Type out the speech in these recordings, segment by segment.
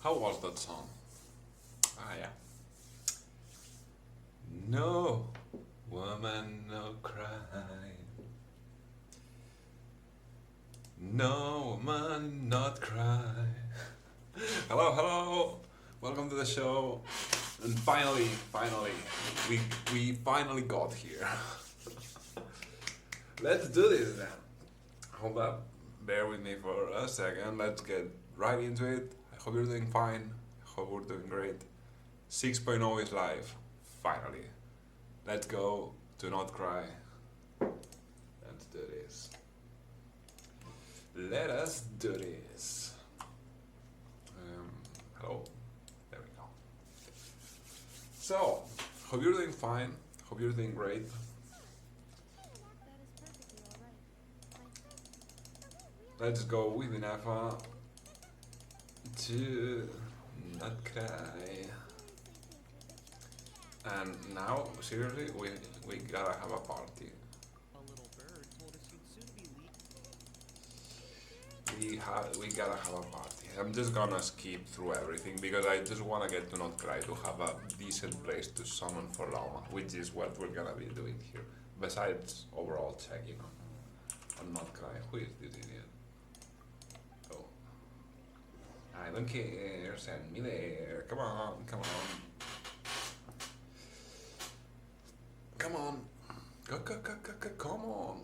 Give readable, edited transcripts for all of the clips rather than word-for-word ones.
How was that song? Ah, yeah. No woman, no cry. No woman, not cry. Hello, hello. Welcome to the show. And finally, we finally got here. Let's do this then. Hold up. Bear with me for a second. Let's get right into it. I hope you're doing fine. I hope we're doing great. 6.0 is live. Finally. Let's go. Do not cry. Let's do this. Let us do this. Hello. There we go. So, hope you're doing fine. Hope you're doing great. Let's go with Inafa to not cry. And now, seriously, we gotta have a party. We gotta have a party. I'm just gonna skip through everything because I just wanna get to not cry to have a decent place to summon for Lauma, which is what we're gonna be doing here. Besides overall checking on not cry. Who is this idiot? Oh. I don't care, send me there. Come on, come on. Come on. Come on.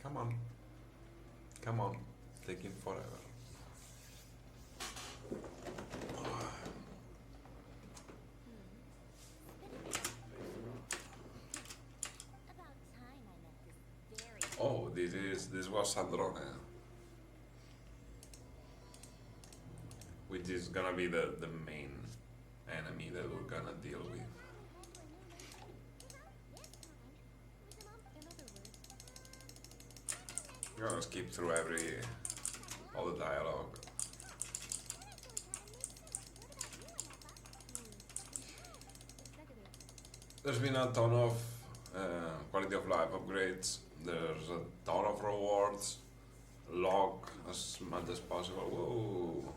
Come on. Come on. Taking forever. Oh, this was Sandrone. Which is gonna be the main enemy that we're gonna deal with. We're gonna skip through all the dialogue. There's been a ton of quality of life upgrades. There's a ton of rewards. Log as much as possible. Whoa,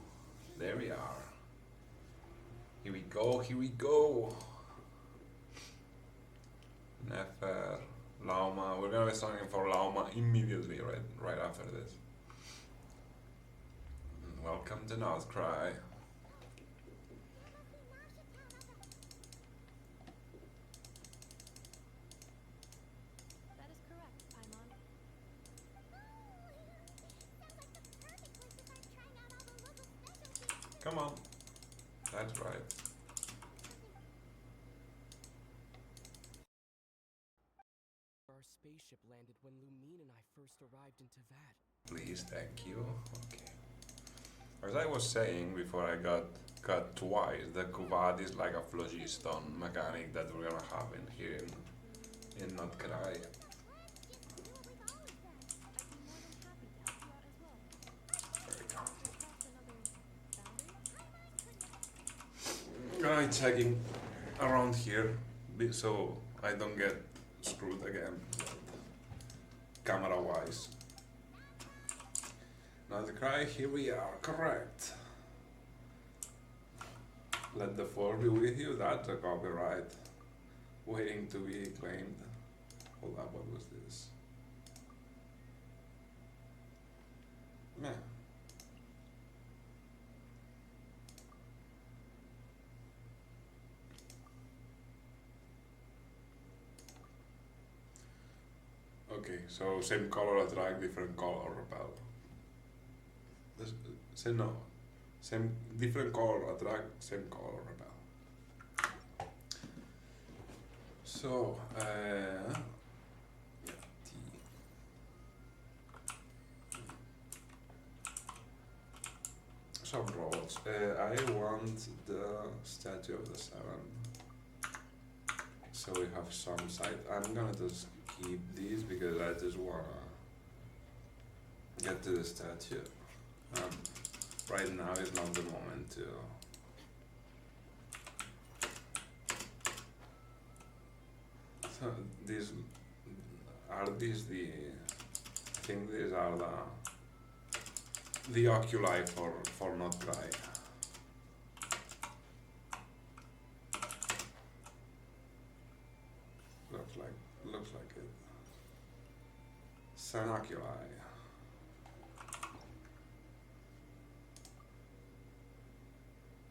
there we are. Here we go, here we go. Nefer, Lauma. We're gonna be starting for Lauma immediately, right after this. Welcome to Not Cry. Come on. That's right. Our spaceship landed when Lumine and I first arrived in Teyvat. Please, thank you. Okay. As I was saying before I got cut twice, the Kuvad is like a phlogiston mechanic that we're gonna have in here in Not Krai. I'm gonna be checking around here so I don't get screwed again, camera wise. Not Krai, here we are, correct. Let the force be with you, that's a copyright. Waiting to be claimed. Hold up, what was this? Meh. Okay, so same color attract, different color repel. Same different color attract, same color repel. So, yeah, T. Some roles. I want the Statue of the Seven. So we have some side. I'm gonna just keep these because I just wanna get to the statue. Right now is not the moment to. these are these the I think these are the oculi for not Krai. Looks like it. Sanoculi.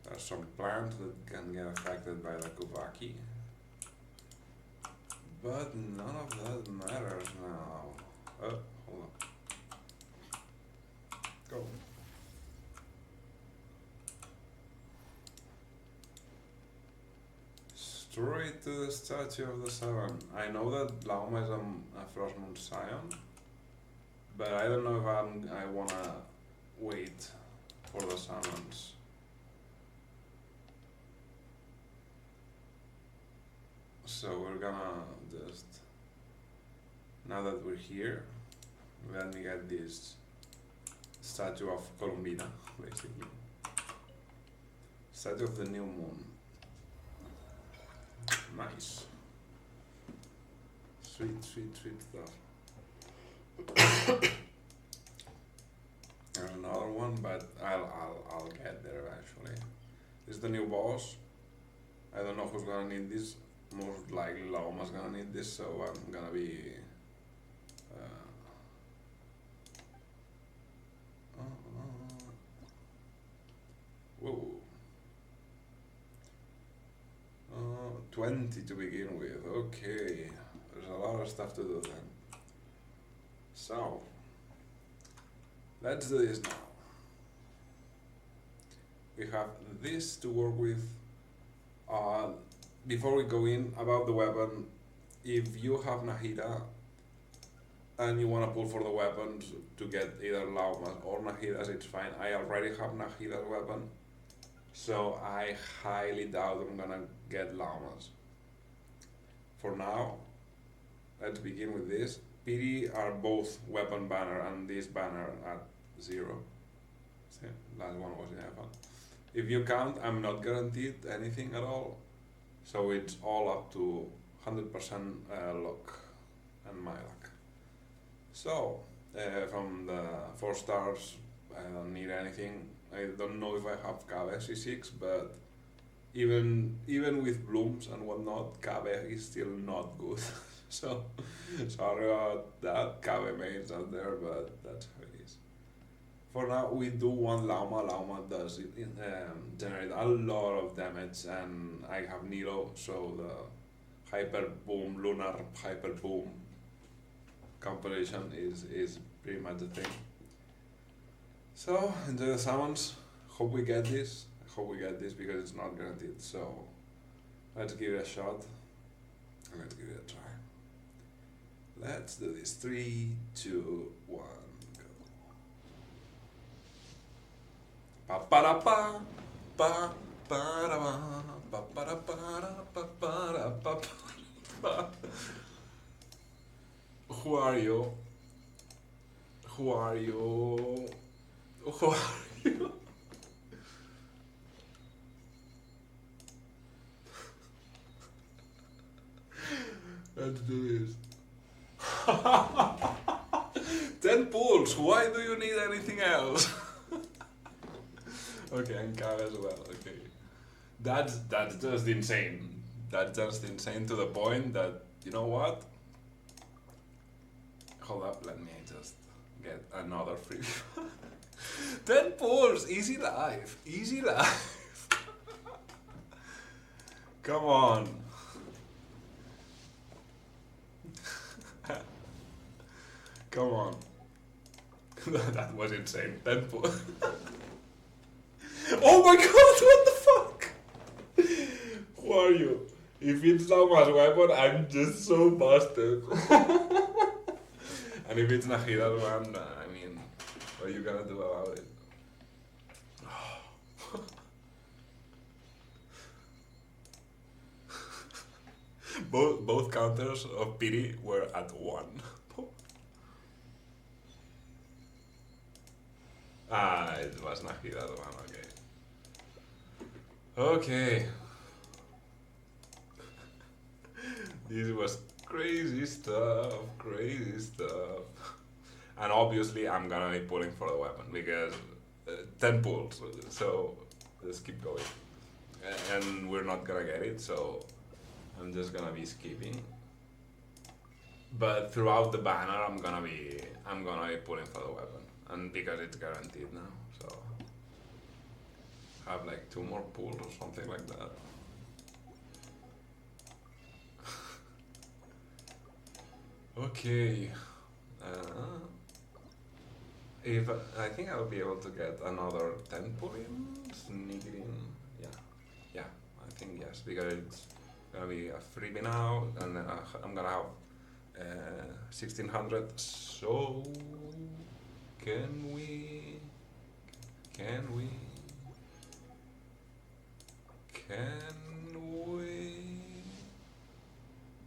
There's some plants that can get affected by the Kuvaki. But none of that matters now. Oh, hold on. Go. Straight to the Statue of the Seven. I know that Lauma is a Frost Moon Scion, but I don't know if I wanna wait for the summons. So we're gonna just, now that we're here, let me get this statue of Columbina, basically. Statue of the New Moon. Nice. Sweet stuff. There's another one, but I'll get there eventually. This is the new boss. I don't know who's gonna need this. Most likely Lauma's gonna need this, so I'm gonna be whoa. 20 to begin with. Okay, there's a lot of stuff to do then. So let's do this now. We have this to work with. Before we go in, about the weapon, if you have Nahida and you want to pull for the weapons to get either Laumas or Nahidas, it's fine. I already have Nahida's weapon, so I highly doubt I'm gonna get Laumas. For now, let's begin with this. PD are both weapon banner and this banner at 0. See, last one was in F1. If you count, I'm not guaranteed anything at all. So it's all up to 100% luck and my luck. So from the 4 stars, I don't need anything. I don't know if I have Cabe C6, but even with blooms and whatnot, Cabe is still not good. So sorry about that, Cabe mains out there, but that's how it is. For now, we do want Lauma. Lauma does generate a lot of damage, and I have Nilo, so the Hyper Boom, Lunar Hyper Boom compilation is pretty much the thing. So, enjoy the summons. Hope we get this. I hope we get this because it's not guaranteed. So, let's give it a shot, and let's give it a try. Let's do this. 3, 2, 1. Pa para pa pa para pa para pa para pa. Who are you? Who are you? Who are you? Let's do this. 10 pulls. Why do you need anything else? Okay, and Kara as well, okay. That's just insane. That's just insane to the point that, you know what? Hold up, let me just get another free. 10 pulls, easy life, easy life. Come on. Come on. That was insane, 10 pulls. Oh my god, what the fuck? Who are you? If it's Lauma's weapon, I'm just so busted. And if it's Nahida's one, I mean, what are you gonna do about it? Both counters of pity were at 1. Ah, it was Nahida's one, okay. Okay. This was Crazy stuff, crazy stuff. And obviously, I'm gonna be pulling for the weapon because 10 pulls, so let's keep going. And we're not gonna get it, so I'm just gonna be skipping. But throughout the banner, I'm gonna be pulling for the weapon, and because it's guaranteed now, so have like 2 more pulls or something like that. Okay. If I think I'll be able to get another 10 pull in, sneak it in. Yeah, I think yes, because it's gonna be a freebie now, and then I'm gonna have 1600. So can we? Can we?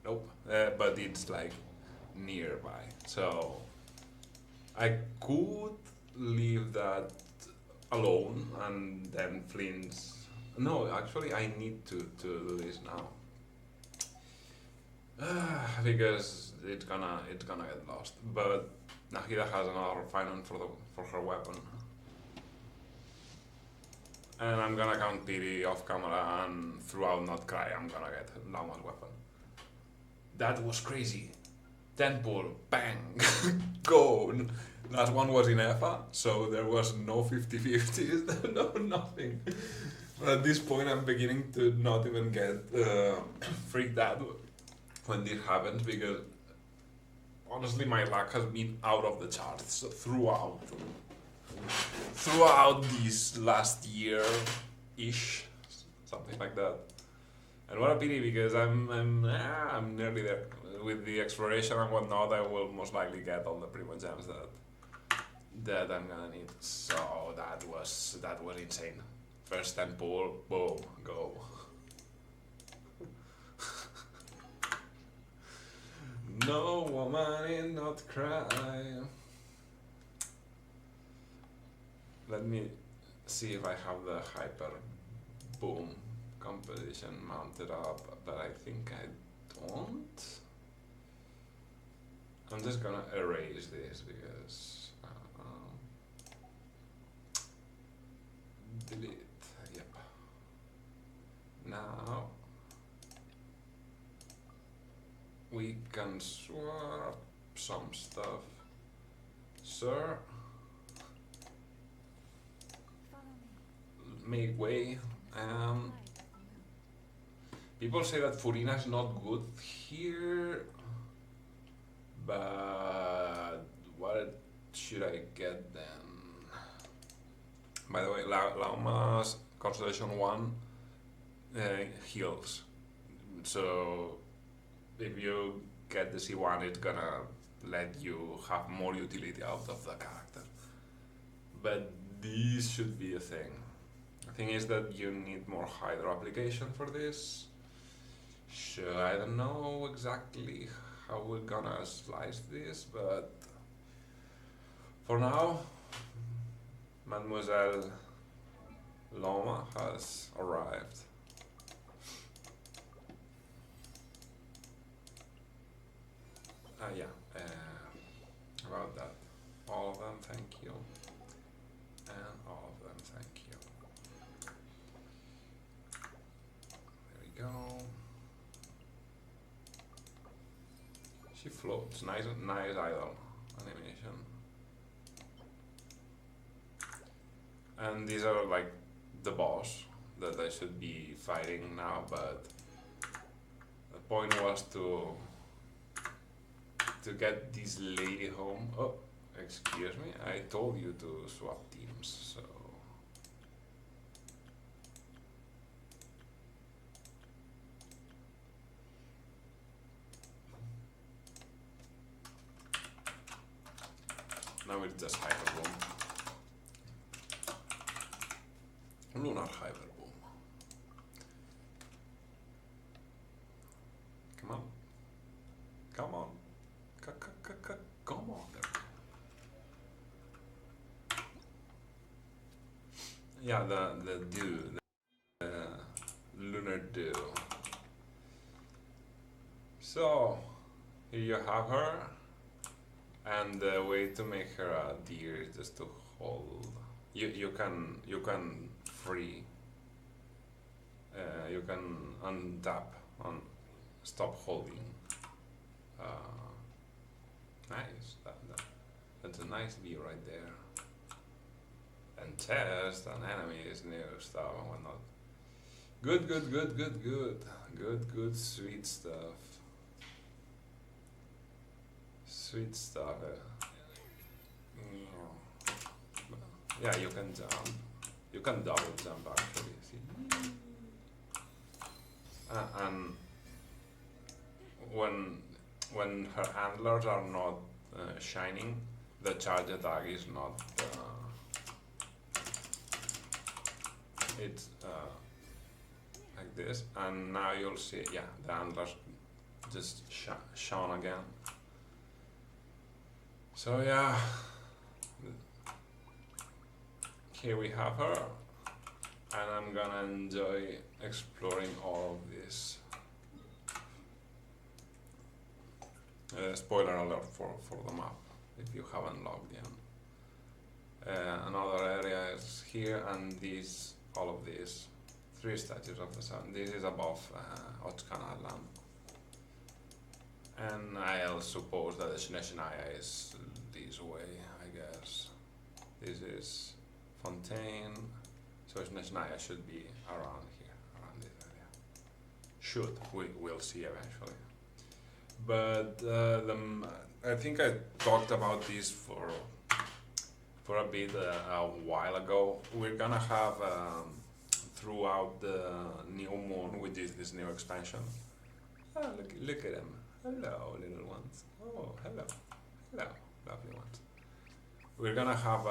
Nope. But it's like nearby, so I could leave that alone and then Flint's. No, actually, I need to do this now. Because it's gonna get lost. But Nahida has another finance for her weapon, and I'm gonna count pity off camera, and throughout not cry, I'm gonna get Lauma's weapon. That was crazy. 10 pull, bang, go. Last one was in EFA, so there was no 50-50s, no nothing. But at this point, I'm beginning to not even get freaked out when this happens, because honestly, my luck has been out of the charts throughout this last year-ish, something like that. And what a pity, because I'm nearly there. With the exploration and whatnot, I will most likely get all the primo gems that I'm gonna need. So that was insane. First 10 pull, boom, go. No woman in not cry. Let me see if I have the hyper boom composition mounted up, but I think I don't. I'm just gonna erase this because delete. Yep. Now we can swap some stuff. Sir, make way. People say that Furina is not good here, but what should I get then? By the way, Lauma's Constellation 1 heals. So if you get the C1, it's gonna let you have more utility out of the character. But this should be a thing. The thing is that you need more Hydro application for this. So I don't know exactly how we're gonna slice this, but for now, Mademoiselle Lauma has arrived. Yeah, about that. All of them, thank you. And all of them, thank you. There we go. She floats. Nice idle animation. And these are like the boss that I should be fighting now, but the point was to get this lady home. Oh, excuse me, I told you to swap teams, so. Now it's just Hyper Boom. Lunar Hyper Boom. Come on. Come on. Come on there. Yeah, the dew, the lunar dew. So, Here you have her, and the way to make her a deer is just to hold. You can free. You can untap on stop holding. Nice. That's a nice view right there. And chest and enemies, new stuff and whatnot. Good, good, good, good, good. Good, good, sweet stuff. Sweet stuff. Yeah, you can jump. You can double jump actually. See? And when her antlers are not shining, the charge attack is not. It's like this, and now you'll see. Yeah, the antlers just shone again. So yeah, here we have her, and I'm gonna enjoy exploring all of this. Spoiler alert for the map, if you haven't logged in. Another area is here, and all of these 3 statues of the sun. This is above Ochkan Island. And I'll suppose that the Shineshinaia is this way, I guess. This is Fontaine, so Shineshinaia should be around here, around this area. Should, we'll see eventually. But I think I talked about this for a bit a while ago. We're gonna have throughout the new moon, which is this new expansion. Oh, look at them. Hello, little ones. Oh, hello. Hello, lovely ones. We're gonna have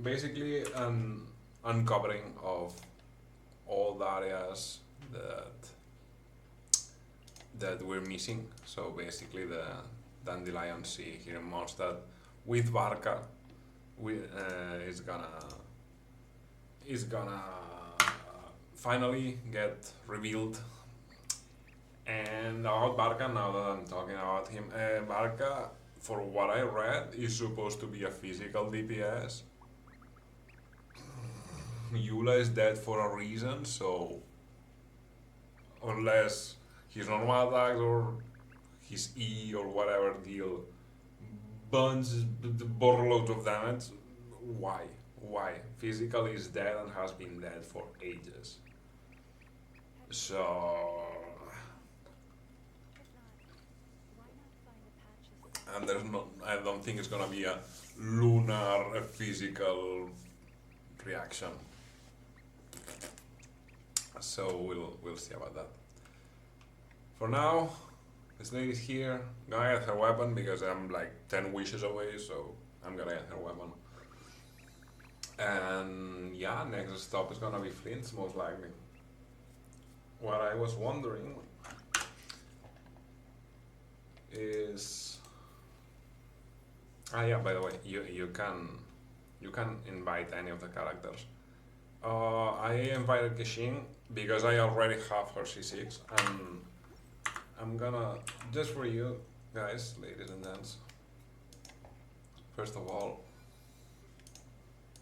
basically an uncovering of all the areas that we're missing. So basically the Dandelion Sea here in Mondstadt with Barca is gonna finally get revealed. And about Barca, now that I'm talking about him, Barca, for what I read, is supposed to be a physical DPS. Eula is dead for a reason, so unless his normal attacks or his E or whatever deal bunches the boatload of damage, why? Why? Physical is dead and has been dead for ages. So... and there's not, I don't think it's gonna be a lunar physical reaction. So we'll see about that. For now, this lady's here. Gonna get her weapon because I'm like 10 wishes away, so I'm gonna get her weapon. And yeah, next stop is gonna be Flint's most likely. What I was wondering is, yeah, by the way, you can invite any of the characters. I invited Genshin because I already have her C6, and I'm gonna, just for you guys, ladies and gents, first of all,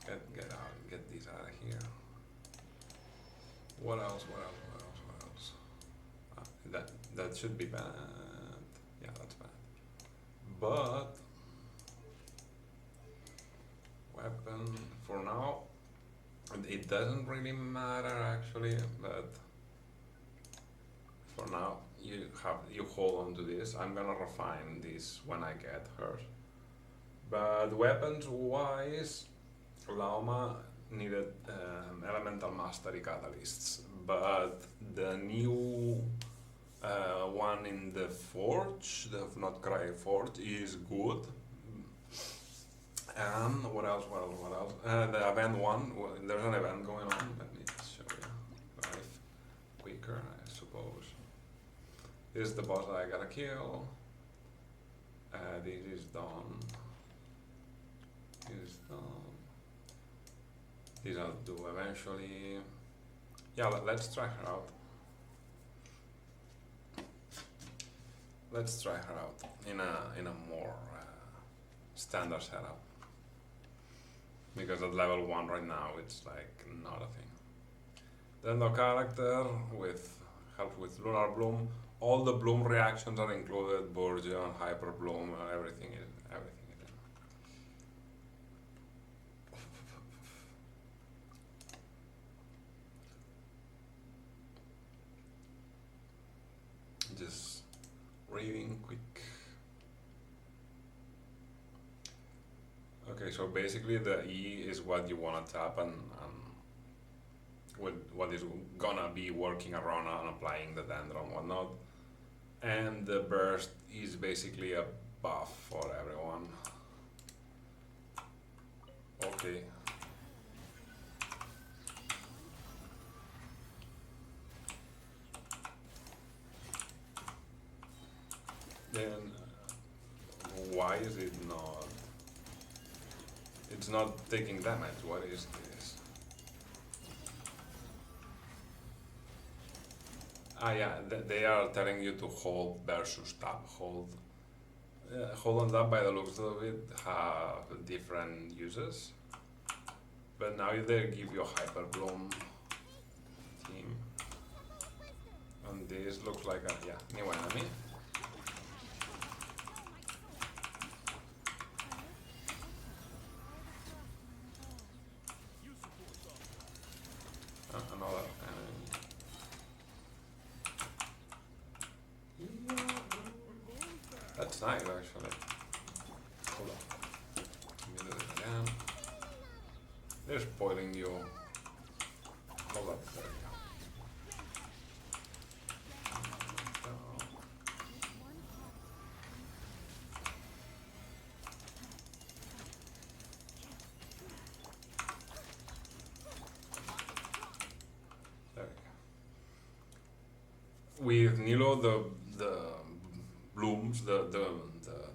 get these out of here. What else? That should be bad. Yeah, that's bad. But weapon for now, it doesn't really matter actually, but for now you hold on to this. I'm gonna refine this when I get hers. But weapons wise, Lauma needed elemental mastery catalysts, but the new one in the forge, the not Krai forge, is good. And what else? The event one, there's an event going on. Let me show you life quicker, I suppose. This is the boss that I gotta kill. This is done. This is done. These I'll do eventually. Yeah, let's try her out. let's try her out in a more standard setup. Because at level 1 right now it's like not a thing. Then the character with help with Lunar Bloom. All the Bloom reactions are included, Bourgeon, Hyper Bloom, everything is in. Just reading quick. Okay, so basically the E is what you wanna tap and what is gonna be working around and applying the dendron and whatnot. And the burst is basically a buff for everyone. Okay. Then why is it not? It's not taking damage. What is this? Ah, yeah, they are telling you to hold versus tap. Hold and tap by the looks of it have different uses. But now they give you a Hyper Bloom team. And this looks like a, yeah, new enemy. Another enemy. That's nice actually. Hold on. Let me do it again. They're spoiling you. Hold up, there we go. There we go. With Nilo, the blooms, the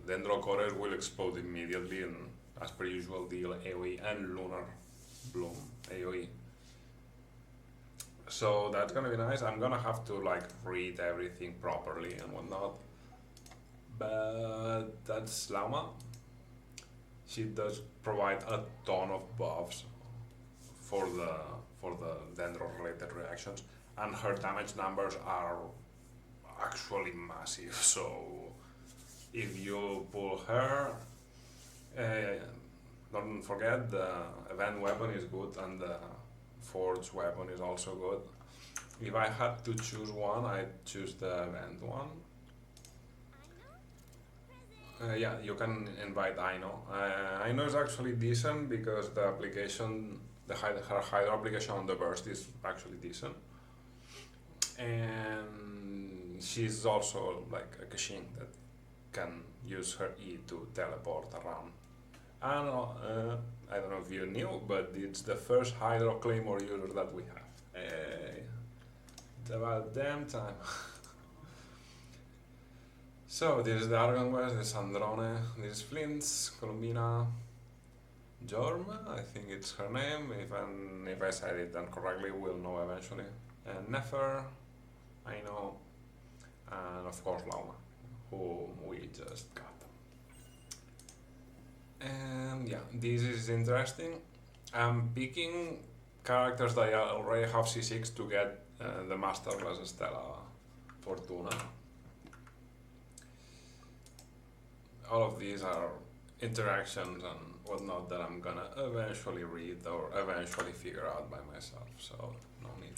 dendrocore will explode immediately, and as per usual, deal AoE and lunar bloom AoE. So that's gonna be nice. I'm gonna have to like read everything properly and whatnot. But that's Lauma. She does provide a ton of buffs for the dendro related reactions, and her damage numbers are actually massive. So if you pull her, don't forget the event weapon is good and the forge weapon is also good. If I had to choose one, I'd choose the event one. Yeah, you can invite Aino. Aino is actually decent because the application, her hydro application on the burst is actually decent. And she's also like a Kashin that can use her E to teleport around. And I don't know if you knew, but it's the first Hydro Claymore user that we have. Hey, it's about damn time. So this is the Argon West, this is Androne, this is Flint's, Columbina, Jorma, I think it's her name. If I said it incorrectly, we'll know eventually. And Nefer, I know, and of course Lauma, who we just got. And yeah, this is interesting. I'm picking characters that I already have C6 to get the Master class Stella Fortuna. All of these are interactions and whatnot that I'm gonna eventually read or eventually figure out by myself. So no need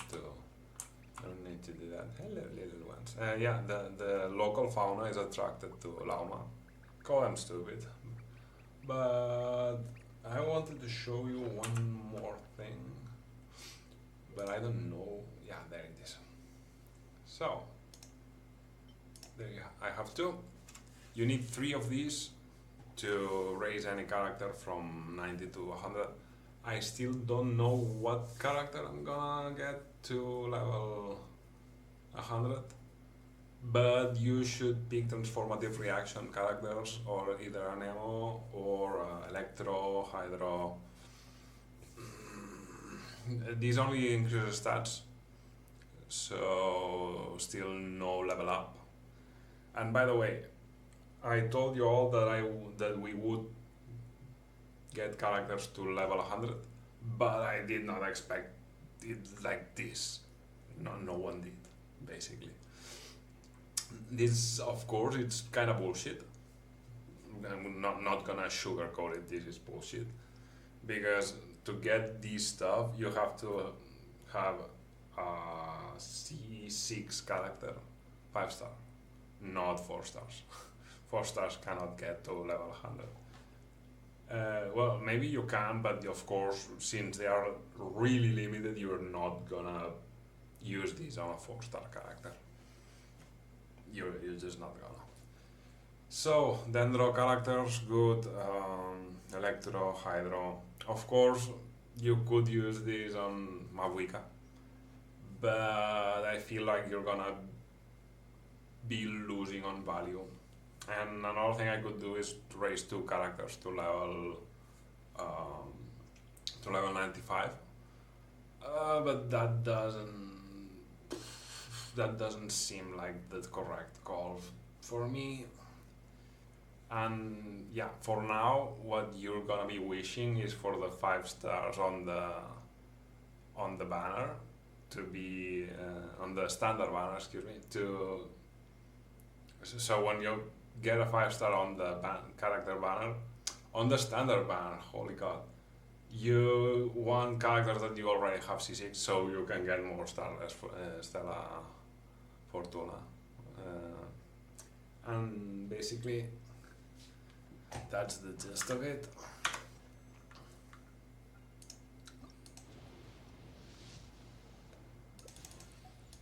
to do that. Hello, little ones. Yeah, the local fauna is attracted to Lauma. Call them stupid. But I wanted to show you one more thing, but I don't know. Yeah, there it is. So there you I have two. You need 3 of these to raise any character from 90 to 100. I still don't know what character I'm gonna get to level 100. But you should pick transformative reaction characters, or either an Nemo or Electro, Hydro. These only increase stats, so still no level up. And by the way, I told you all that we would get characters to level 100, but I did not expect it like this. No one did, basically. This, of course, it's kind of bullshit. I'm not gonna sugarcoat it. This is bullshit because to get this stuff, you have to have a C6 character, 5-star, not 4 stars. 4 stars cannot get to level 100. Well, maybe you can, but of course, since they are really limited, you're not gonna use these on a 4-star character. You're just not gonna. So, Dendro characters, good. Electro, Hydro. Of course, you could use this on Mavuika, but I feel like you're gonna be losing on value. And another thing I could do is to raise 2 characters um, to level 95. But that doesn't seem like the correct call for me. And yeah, for now, what you're gonna be wishing is for the 5 stars on the banner to be on the standard banner, excuse me. So when you get a 5-star on the character banner, on the standard banner, holy god, you want characters that you already have C6, so you can get more Stella Fortuna, and basically that's the gist of it.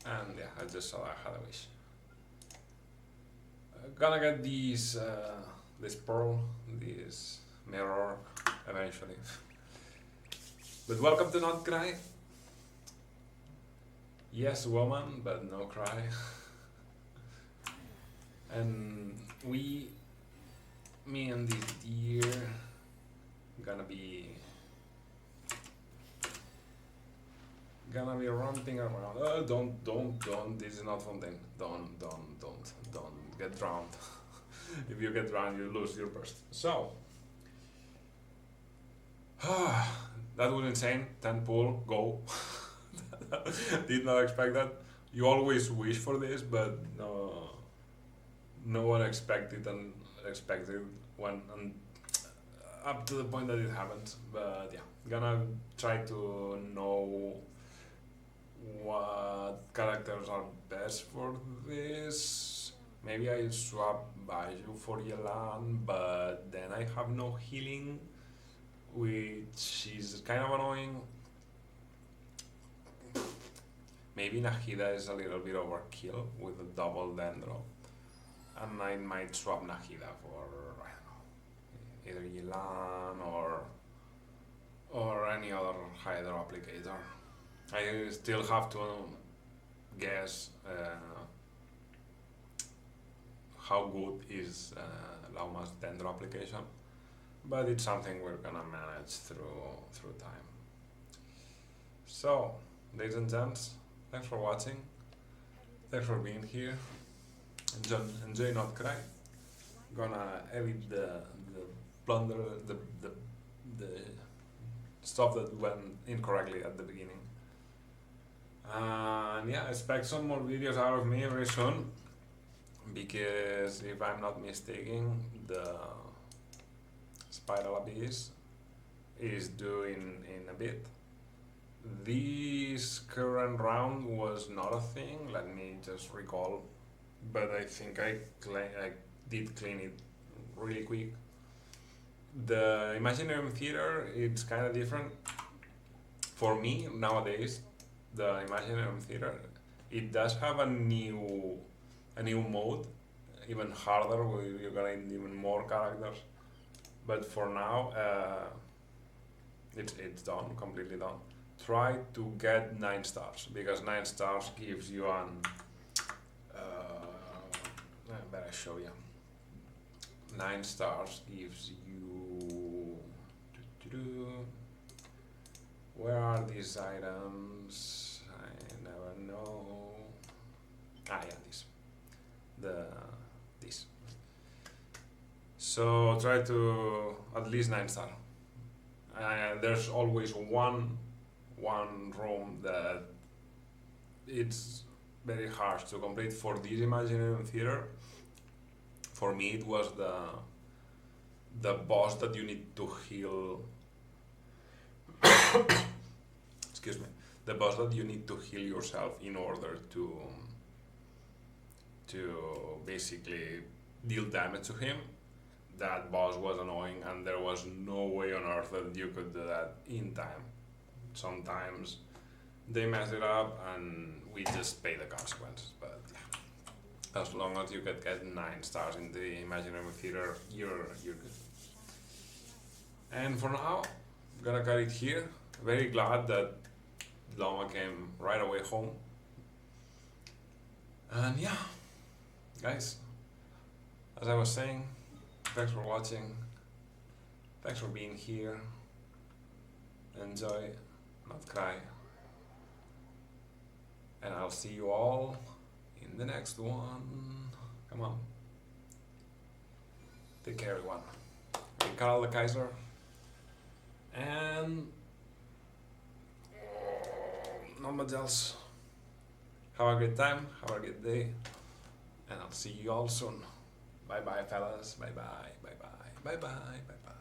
And yeah, I just saw I had a wish. Gonna get these this pearl, this mirror eventually. But welcome to not Krai. Yes, woman, but no cry. And me and this deer, gonna be romping around. Don't. This is not Fontaine. Don't get drowned. If you get drowned, you lose your burst. So, that was insane. 10 pull, go. Did not expect that. You always wish for this, but no one expected when up to the point that it happened. But yeah, gonna try to know what characters are best for this. Maybe I swap Baju for Yelan, but then I have no healing, which is kind of annoying. Maybe Nahida is a little bit overkill with a double Dendro, and I might swap Nahida for, I don't know, either Yelan or any other Hydro applicator. I still have to guess how good is Lauma's Dendro application, but it's something we're gonna manage through time. So, ladies and gents, thanks for watching. Thanks for being here. Enjoy not cry. Gonna edit the blunder, the stuff that went incorrectly at the beginning. And yeah, expect some more videos out of me very soon, because if I'm not mistaken, the Spiral Abyss is due in a bit. This current round was not a thing, let me just recall, but I think I did clean it really quick. The Imaginarium Theater, it's kind of different. For me, nowadays, the Imaginarium Theater, it does have a new mode, even harder, where you're gonna need even more characters. But for now, it's done, completely done. Try to get 9 stars, because 9 stars gives you an I better show you. 9 stars gives you where are these items? I never know. Yeah, this. So try to at least 9 star. And there's always one room that it's very hard to complete for this Imaginary Theater. For me, it was the boss that you need to heal. Excuse me. The boss that you need to heal yourself in order to basically deal damage to him. That boss was annoying, and there was no way on earth that you could do that in time. Sometimes they mess it up, and we just pay the consequences. But yeah, as long as you could get 9 stars in the Imaginary Theater, you're good. And for now, I'm gonna cut it here. Very glad that Lauma came right away home. And yeah, guys, as I was saying, thanks for watching. Thanks for being here. Enjoy, not cry. And I'll see you all in the next one. Come on. Take care, everyone. I'm Karl the Kaiser. And not much else. Have a great time, have a great day, and I'll see you all soon. Bye bye, fellas. Bye bye, bye bye, bye bye, bye bye.